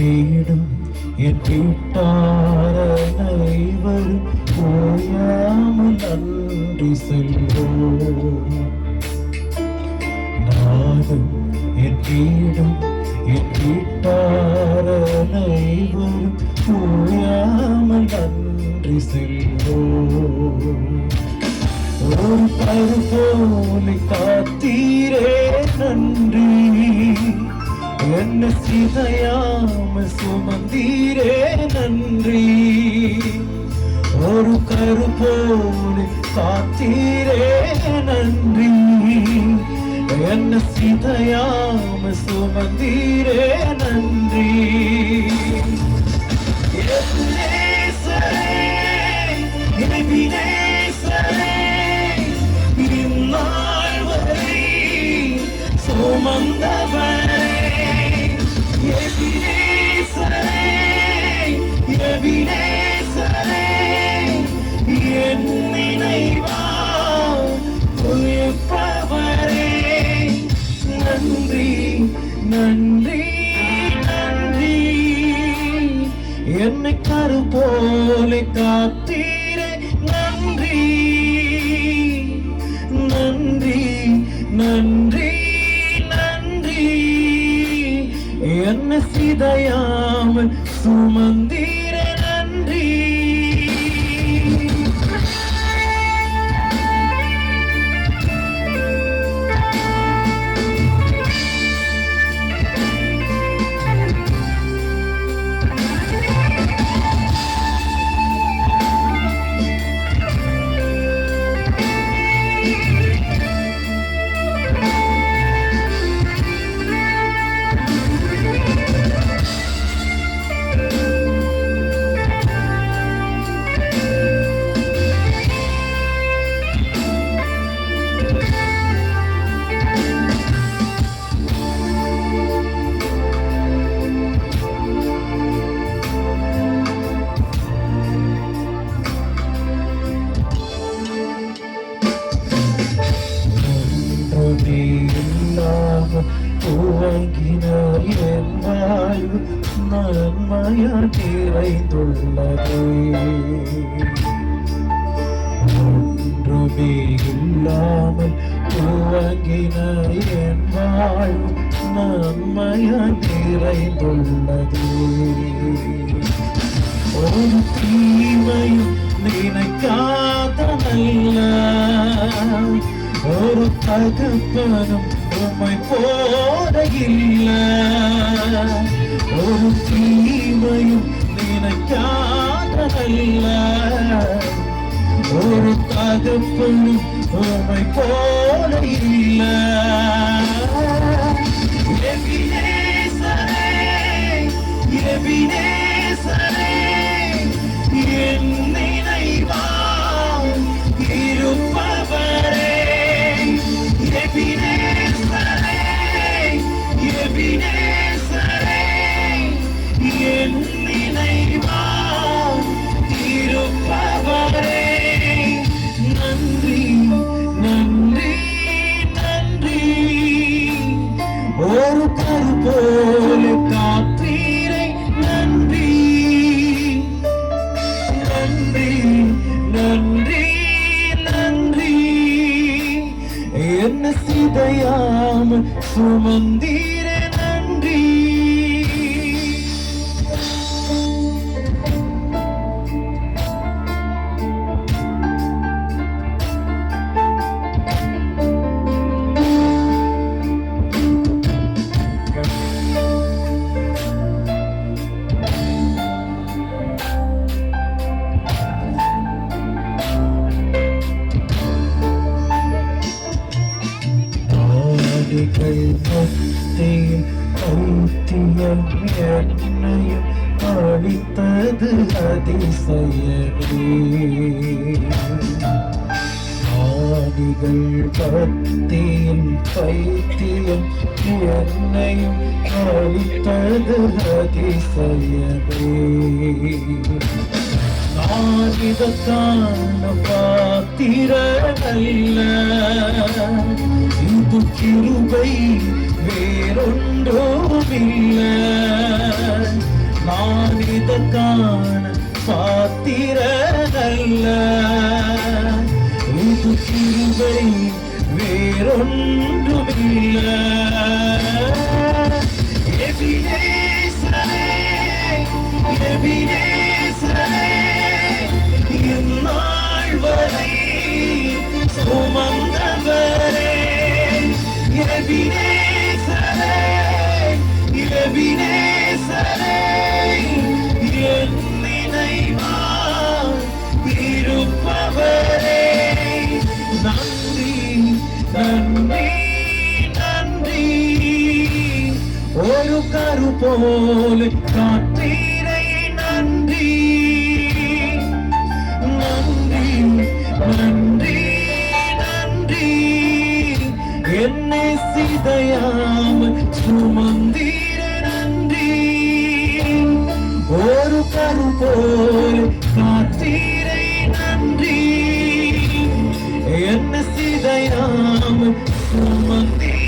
வீடும் என் வீட்டார் அனைவரும் ஓயாமல் நன்றி சொல்வோம். நானும் என் வீடும் என் வீட்டார் அனைவரும் ஓயாமல் நன்றி சொல்வோம். ஒரு பருப்போலை காத்தீரே நன்றி, என்ன சிதையாம சுமந்தீரே நன்றி. ஒரு கருப்போலை காத்தீரே நன்றி, என்ன சிதையாம சுமந்தீரே நன்றி. இந்நாள் வரை சுமந்தவரே, எபினேசரே, எபினேசரே, என் நினைவால் உயிர்ப்பவரே, நன்றி நன்றி நன்றி. என்னை கருப்போலை காத்தீரே நன்றி நன்றி நன்றி நன்றி. என்ன சிதையாமல் சுமந்தீரே நன்றி. துவங்கினார் என் வாழ்வு நன்மையால் நிறைந்துள்ளது. ஒன்றுமே இல்லாமல் துவங்கினார் என் வாழ்வு நன்மையால் நிறைந்துள்ளது. ஒரு தீமையும் நினைக்காத நல்ல ஒரு தகப்பனும் உம்மை போல இல்ல. ஒரு தீமையும் நினைக்காத நல்ல ஒரு தகப்பனும் உம்மை போல இல்ல. எபினேசரே, எபினேசரே, என் நினைவால் இருப்பவரே, எபினேசரே, எபினேசரே, என் நினைவால் இருப்பவரே, நன்றி நன்றி நன்றி. ஒரு கருப்போல காத்தீரை நன்றி நன்றி நன்றி நன்றி. என்ன சிதையாம சுமந்தீரே நன்றி. மத்தியில் பைத்தியம் என்னையும் அளித்தது அதிசயமே. ஆதிகள் மத்தியில் பைத்தியம் என்னையும் அளித்தது அதிசயமே. நான் இதற்கான பாத்திரமல்ல, இது கிருபை வேறொன்றுமில்லை. நான் இதற்கான பாத்திரனல்ல, இது கிருபை வேறொன்றுமில்லை. எபினேசரே, எபினேசரே, இந்நாள் வரை சுமந்தவரே. எபினேசரே, எபினேசரே, என் நினைவாய் இருப்பவரே. நன்றி, நன்றி, நன்றி. ஒரு கரு போல காத்தீரை நன்றி, நன்றி, நன்றி, நன்றி. என்னை சிதையாமல் சுமந்தீர நன்றி. ஒரு கரு போல காத்தீரை நன்றி, என்னை சிதையாமல் சுமந்தீர